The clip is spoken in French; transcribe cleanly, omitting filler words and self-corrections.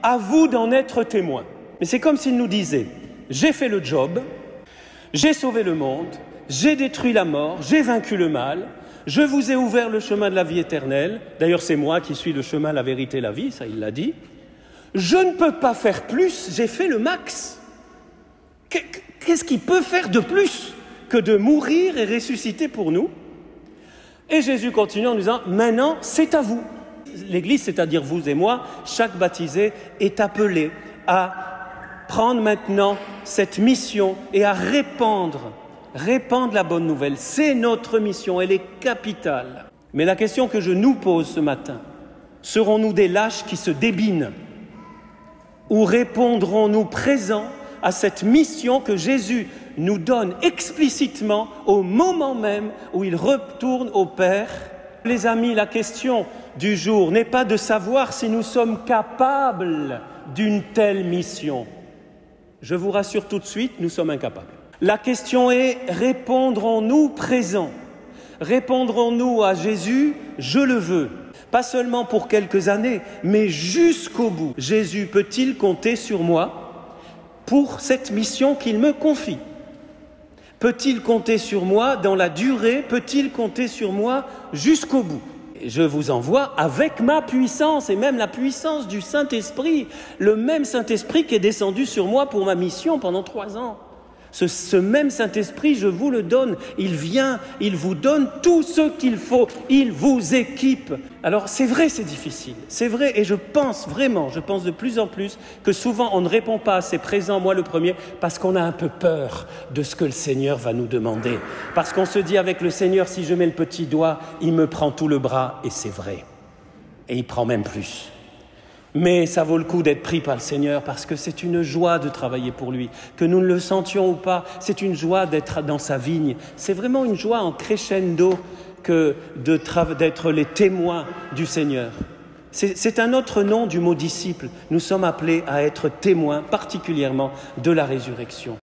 à vous d'en être témoin. Mais c'est comme s'il nous disait, j'ai fait le job, j'ai sauvé le monde, j'ai détruit la mort, j'ai vaincu le mal, je vous ai ouvert le chemin de la vie éternelle. D'ailleurs, c'est moi qui suis le chemin, la vérité, la vie, ça il l'a dit. Je ne peux pas faire plus, j'ai fait le max. Qu'est-ce qu'il peut faire de plus que de mourir et ressusciter pour nous? Et Jésus continue en nous disant, maintenant, c'est à vous. L'Église, c'est-à-dire vous et moi, chaque baptisé est appelé à prendre maintenant cette mission et à répandre la bonne nouvelle. C'est notre mission, elle est capitale. Mais la question que je nous pose ce matin, serons-nous des lâches qui se débinent? Ou répondrons-nous présents à cette mission que Jésus nous donne explicitement au moment même où il retourne au Père? Les amis, la question du jour n'est pas de savoir si nous sommes capables d'une telle mission. Je vous rassure tout de suite, nous sommes incapables. La question est, répondrons-nous présents? Répondrons-nous à Jésus, je le veux? Pas seulement pour quelques années, mais jusqu'au bout. Jésus peut-il compter sur moi pour cette mission qu'il me confie? Peut-il compter sur moi dans la durée? Peut-il compter sur moi jusqu'au bout? Je vous envoie avec ma puissance et même la puissance du Saint-Esprit, le même Saint-Esprit qui est descendu sur moi pour ma mission pendant 3 ans. Ce même Saint-Esprit, je vous le donne, il vient, il vous donne tout ce qu'il faut, il vous équipe. Alors c'est vrai, c'est difficile, c'est vrai, et je pense de plus en plus que souvent on ne répond pas assez présent, moi le premier, parce qu'on a un peu peur de ce que le Seigneur va nous demander. Parce qu'on se dit avec le Seigneur, si je mets le petit doigt, il me prend tout le bras, et c'est vrai. Et il prend même plus. Mais ça vaut le coup d'être pris par le Seigneur parce que c'est une joie de travailler pour lui. Que nous ne le sentions ou pas, c'est une joie d'être dans sa vigne. C'est vraiment une joie en crescendo que d'être les témoins du Seigneur. C'est un autre nom du mot disciple. Nous sommes appelés à être témoins particulièrement de la résurrection.